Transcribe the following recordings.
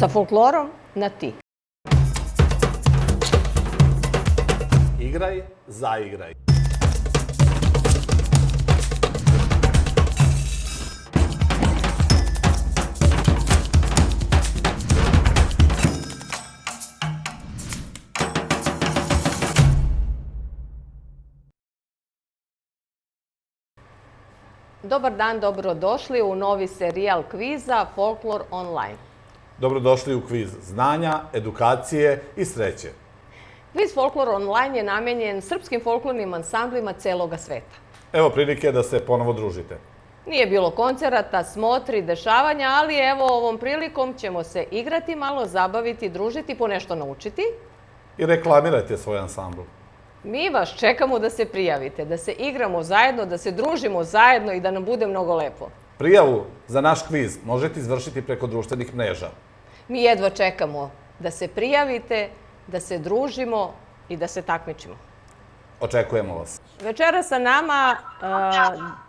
Sa folklorom na ti. Igraj, zaigraj. Dobar dan, dobrodošli u novi serijal kviza Folklor online. Dobrodošli u kviz znanja, edukacije i sreće. Kviz Folklor online je namenjen srpskim folklornim ansamblima celoga sveta. Evo prilike da se ponovo družite. Nije bilo koncerata, smotri, dešavanja, ali evo ovom prilikom ćemo se igrati malo, zabaviti, družiti, ponešto naučiti. I reklamirajte svoj ansambl. Mi vas čekamo da se prijavite, da se igramo zajedno, da se družimo zajedno i da nam bude mnogo lepo. Prijavu za naš kviz možete izvršiti preko društvenih mreža. Mi jedva čekamo da se prijavite, da se družimo i da se takmičimo. Očekujemo vas. Večera sa nama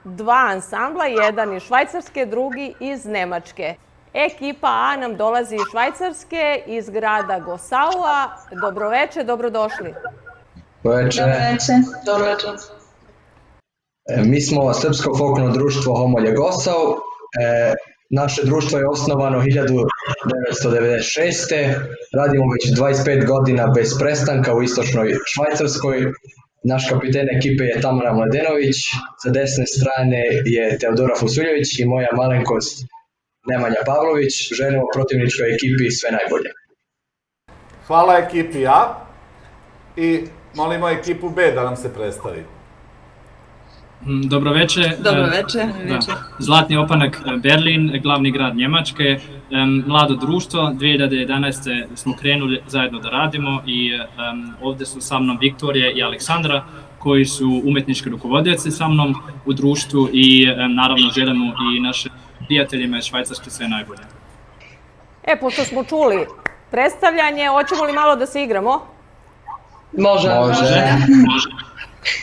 dva ansambla, jedan iz Švajcarske, drugi iz Nemačke. Ekipa A nam dolazi iz Švajcarske, iz grada Gossaua. Dobroveče, dobrodošli. Dobroveče. Mi smo Srpsko folklorno društvo Homolje Gossau. Naše društvo je osnovano 1996. Radimo već 25 godina bez prestanka u istočnoj Švajcarskoj. Naš kapiten ekipe je Tamara Mladenović, sa desne strane je Teodora Fusuljević i moja malenkost Nemanja Pavlović. Želimo protivničkoj ekipi sve najbolje. Hvala ekipi A i molimo ekipu B da nam se predstavi. Dobroveče. Zlatni opanak Berlin, glavni grad Njemačke, mlado društvo. 2011. smo krenuli zajedno da radimo i ovde su sa mnom Viktorija i Aleksandra, koji su umetnički rukovodioci sa mnom u društvu i naravno želimo i našim prijateljima iz Švajcarske sve najbolje. Pošto smo čuli predstavljanje, hoćemo li malo da se igramo? Može.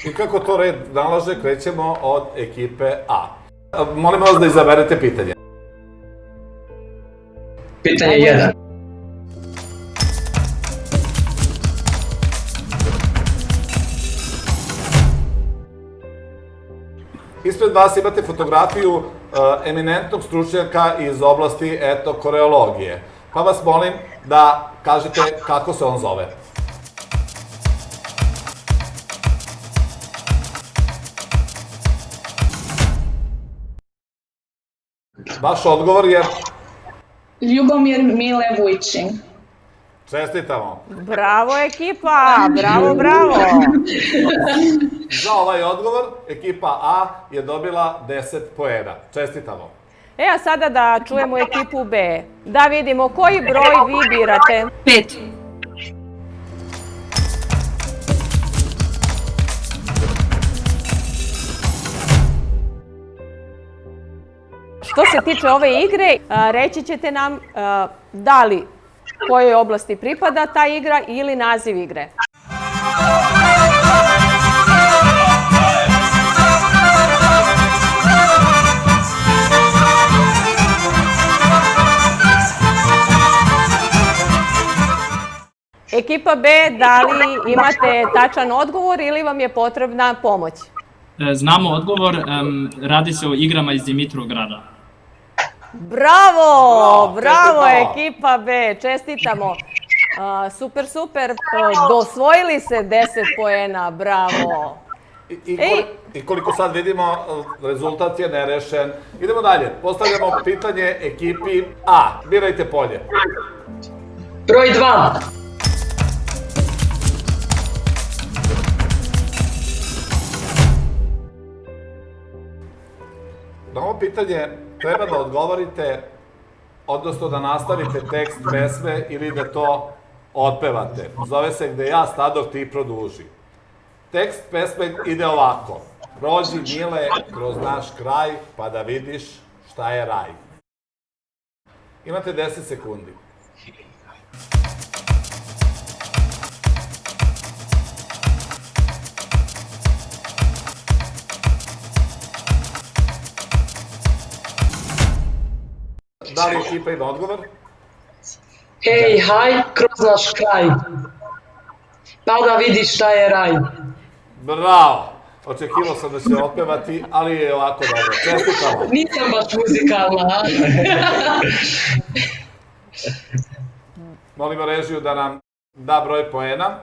I kako to red nalaže, krećemo od ekipe A. Molim vas da izaberete pitanje. Pitanje 1. Ispred vas imate fotografiju eminentnog stručnjaka iz oblasti koreologije. Pa vas molim da kažete kako se on zove. Vaš odgovor je? Ljubomir Mile Vujčin. Čestitamo. Bravo ekipa, bravo. Za ovaj odgovor ekipa A je dobila 10 poena. Čestitamo. A sada da čujemo ekipu B. Da vidimo koji broj vi birate. 5. Što se tiče ove igre, reći ćete nam da li kojoj oblasti pripada ta igra ili naziv igre. Ekipa B, da li imate tačan odgovor ili vam je potrebna pomoć? Znamo odgovor, radi se o igrama iz Dimitrovgrada. Bravo ekipa B, čestitamo. Super, dosvojili se 10 poena, bravo. I koliko sad vidimo, rezultat je nerešen. Idemo dalje, postavljamo pitanje ekipi A. Birajte polje. Broj 2. Na ovo pitanje treba da odgovorite, odnosno da nastavite tekst pesme ili da to otpevate. Zove se Gde ja stadoh ti produži. Tekst pesme ide ovako. Prođi mile kroz naš kraj pa da vidiš šta je raj. Imate 10 sekundi. Da li ekipa ima odgovor? Hej, haj, kroz naš kraj. Pa da vidiš šta je raj. Bravo! Očekivao sam da će otpevati, ali je ovako dobro. Čestitamo. Nisam baš muzikalna, a? Molimo režiju da nam da broj poena.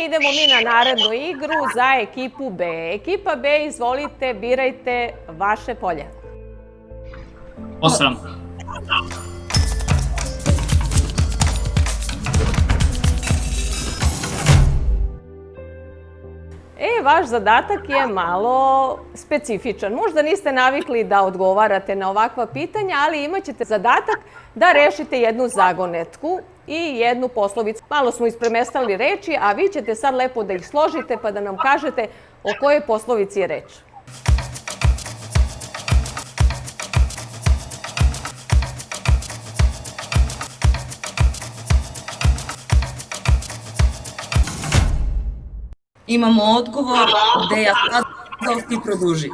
Idemo mi na narednu igru za ekipu B. Ekipa B, izvolite, birajte vaše polje. 8. Vaš zadatak je malo specifičan. Možda niste navikli da odgovarate na ovakva pitanja, ali imat ćete zadatak da rešite jednu zagonetku i jednu poslovicu. Malo smo ispremestali reči, a vi ćete sad lepo da ih složite pa da nam kažete o kojoj poslovici je reč. Imamo odgovor gde ja sad ti produži.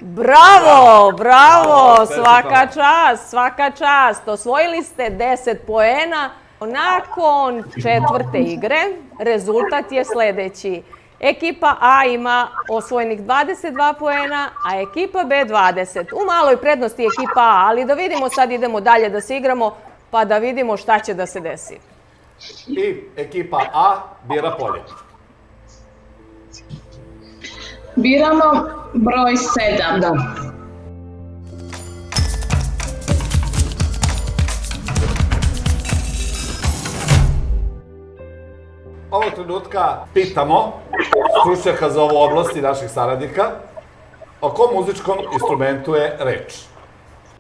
Bravo, bravo, svaka čast, svaka čast. Osvojili ste 10 poena. Nakon četvrte igre rezultat je sledeći. Ekipa A ima osvojenih 22 poena, a ekipa B 20. U maloj prednosti ekipa A, ali da vidimo, sad idemo dalje da se igramo, pa da vidimo šta će da se desi. I ekipa A bira polje. Biramo broj 7. Da. Ovog trenutka pitamo stručnjaka za ovu oblast i naših saradnika o kom muzičkom instrumentu je reč.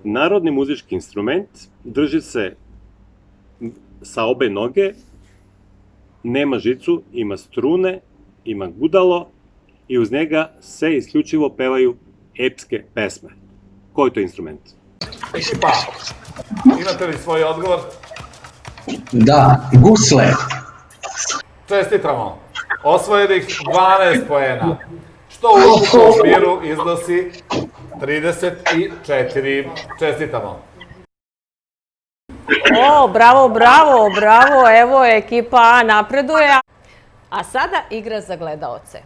Narodni muzički instrument drži se sa obe noge, nema žicu, ima strune, ima gudalo i uz njega se isključivo pevaju epske pesme. Koji je to instrument? Ekipa, imate li svoj odgovor? Da, gusle. Čestitamo. Osvojenih 12 poena, što u ukupnom zbiru iznosi 34. Čestitamo. Bravo, bravo, bravo, evo ekipa A napreduje. A sada igra za gledaoce.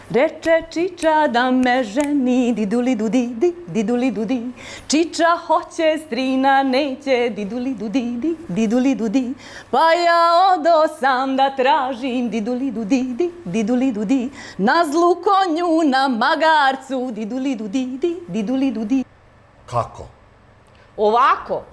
Reče Čiča da me ženi, diduli dudi, diduli dudi. Čiča hoće, strina neće, diduli dudi, diduli dudi. Pa ja odo sam da tražim, diduli dudi, diduli dudi. Na zlu konju, na magarcu, diduli dudi, diduli dudi. Kako? Ovako.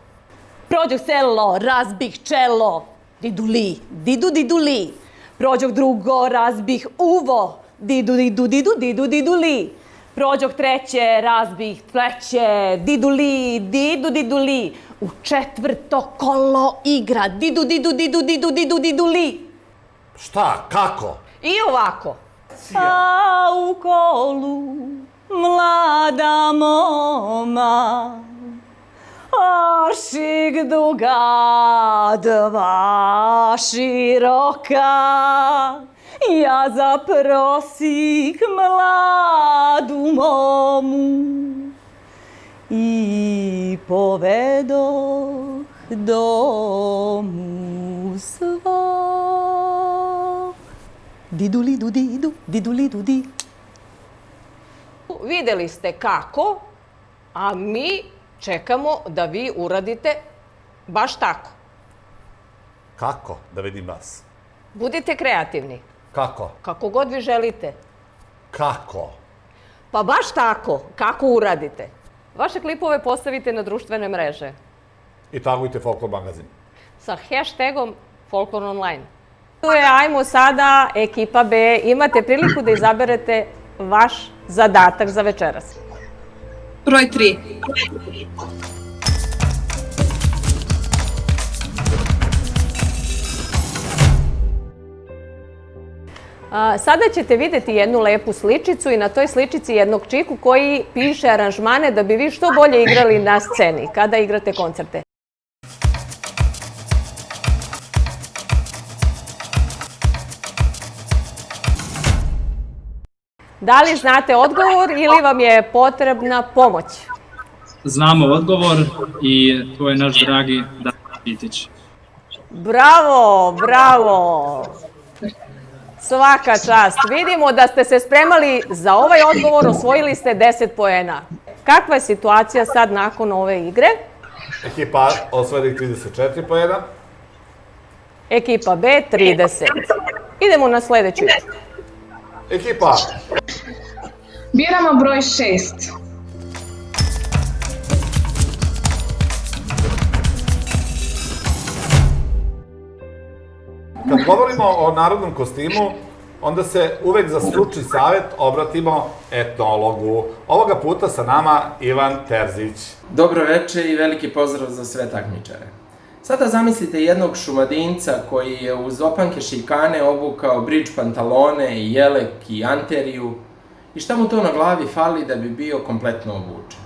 Prođoh selo, razbih čelo, diduli, didu diduli. Prođoh drugo, razbih uvo, didu didu didu didu diduli. Prođoh treće, razbih pleće, diduli, didu diduli. U četvrto kolo igra, didu didu didu didu didu diduli. Šta? Kako? I ovako. A u kolu mlada moma, aršig duga, dva široka. Ja zaprosih mladu momu i povedoh domu svog. Diduli dudidu, diduli dudi. Videli ste kako, a mi čekamo da vi uradite baš tako. Kako? Da vidim vas. Budite kreativni. Kako? Kako god vi želite. Kako? Pa baš tako, kako uradite. Vaše klipove postavite na društvene mreže I tagujte Folklor magazin. sa hashtagom Folklor Online. Tu je, ajmo sada, ekipa B. Imate priliku da izaberete vaš zadatak za večeras. Broj 3. Sada ćete videti jednu lepu sličicu i na toj sličici jednog čiku koji piše aranžmane da bi vi što bolje igrali na sceni kada igrate koncerte. Da li znate odgovor ili vam je potrebna pomoć? znamo odgovor i to je naš dragi Damir Vitić. Bravo, bravo. Svaka čast. Vidimo da ste se spremali za ovaj odgovor, osvojili ste 10 poena. Kakva je situacija sad nakon ove igre? Ekipa A osvojili 34 poena. Ekipa B 30. Idemo na sledeću igru. Ekipa A. Biramo broj 6. Kad govorimo o narodnom kostimu, onda se uvek za stručni savjet obratimo etnologu. Ovoga puta sa nama Ivan Terzić. Dobro veče i veliki pozdrav za sve takmičare. Sada zamislite jednog Šumadinca koji je uz opanke šikane obukao bridge pantalone i jelek i anteriju i šta mu to na glavi fali da bi bio kompletno obučen?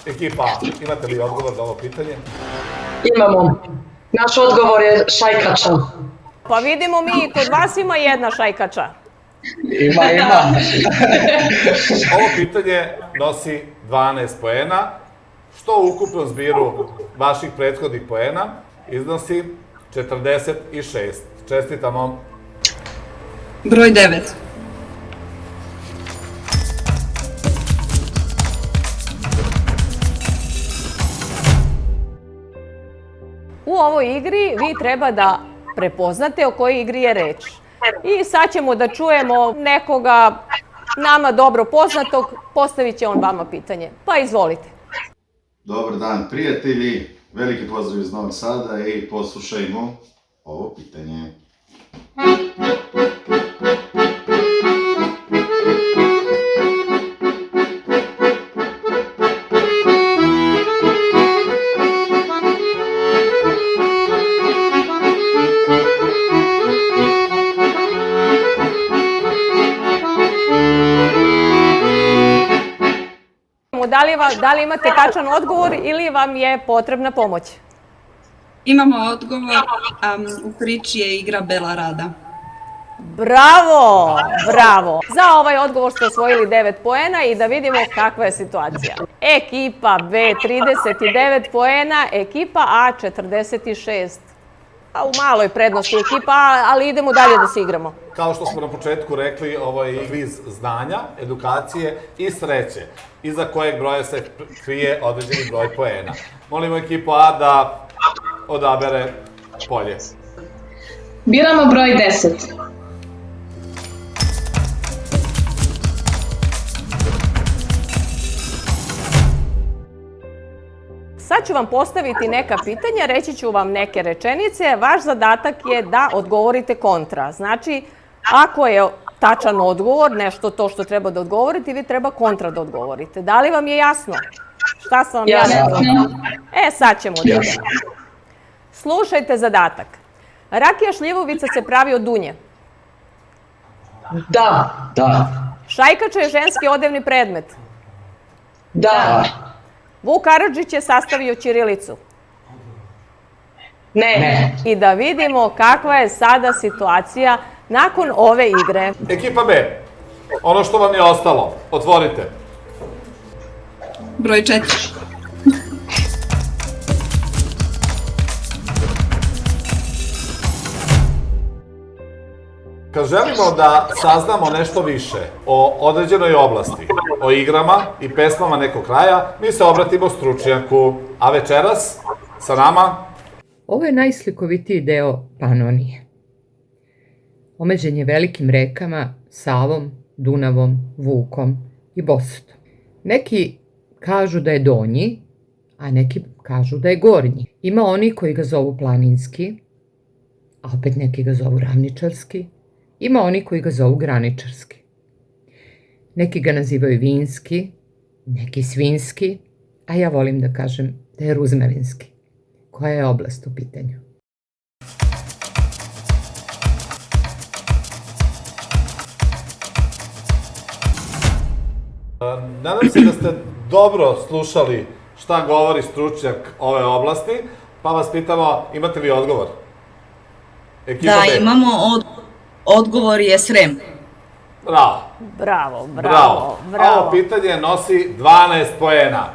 Ekipa A, imate li odgovor za ovo pitanje? Imamo. Naš odgovor je šajkača. Pa vidimo mi, kod vas ima jedna šajkača. Ima. Ovo pitanje nosi 12 poena, što u ukupnom zbiru vaših prethodnih poena iznosi 46. Čestitamo. Broj 9. U ovoj igri vi treba da prepoznate o kojoj igri je reč. I sad ćemo da čujemo nekoga nama dobro poznatog, postavit će on vama pitanje. Pa izvolite. Dobar dan, prijatelji. Veliki pozdrav iz Novog Sada i poslušajmo ovo pitanje. Da li imate tačan odgovor ili vam je potrebna pomoć? Imamo odgovor, u priči je igra Bela Rada. Bravo, bravo. Za ovaj odgovor ste osvojili 9 poena i da vidimo kakva je situacija. Ekipa B 39 poena, ekipa A 46. A u maloj prednosti ekipa A, ali idemo dalje da se igramo. Kao što smo na početku rekli, ovo je kviz znanja, edukacije i sreće, iza kojeg broja se krije određeni broj poena. Molimo ekipu A da odabere polje. Biramo broj 10. Sad ću vam postaviti neka pitanja, reći ću vam neke rečenice. Vaš zadatak je da odgovorite kontra. Znači, ako je tačan odgovor, nešto to što treba da odgovorite, vi treba kontra da odgovorite. Da li vam je jasno? Šta sam vam ja rekla? Sad ćemo da idemo. Slušajte zadatak. Rakija šljivovica se pravi od dunje. Da. Šajkača je ženski odevni predmet. Da. Vuk Karadžić je sastavio ćirilicu. Ne. I da vidimo kakva je sada situacija nakon ove igre. Ekipa B, ono što vam je ostalo, otvorite. Broj 4. Kad želimo da saznamo nešto više o određenoj oblasti, o igrama i pesmama nekog kraja, mi se obratimo stručnjaku. A večeras sa nama... Ovo je najslikovitiji deo Panonije. Omeđen je velikim rekama Savom, Dunavom, Vukom i Bosotom. Neki kažu da je donji, a neki kažu da je gornji. Ima oni koji ga zovu planinski, a opet neki ga zovu ravničarski. Ima oni koji ga zovu graničarski. Neki ga nazivaju vinski, neki svinski, a ja volim da kažem da je ruzmarinski. Koja je oblast u pitanju? Nadam se da ste dobro slušali šta govori stručnjak ove oblasti, pa vas pitamo, imate li odgovor? Ekipa Da, B. imamo odgovor je Srem. Bravo. Bravo. Ovo pitanje nosi 12 poena.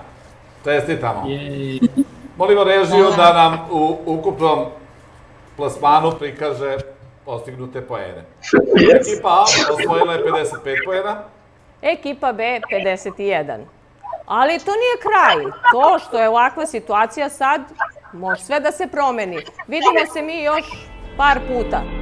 Čestitamo. Jej. Molimo režiju da nam u ukupnom plasmanu prikaže postignute poene. Ekipa A osvojila je 55 poena. Ekipa B 51. Ali to nije kraj. To što je ovakva situacija sad, može sve da se promeni. Vidimo se mi još par puta.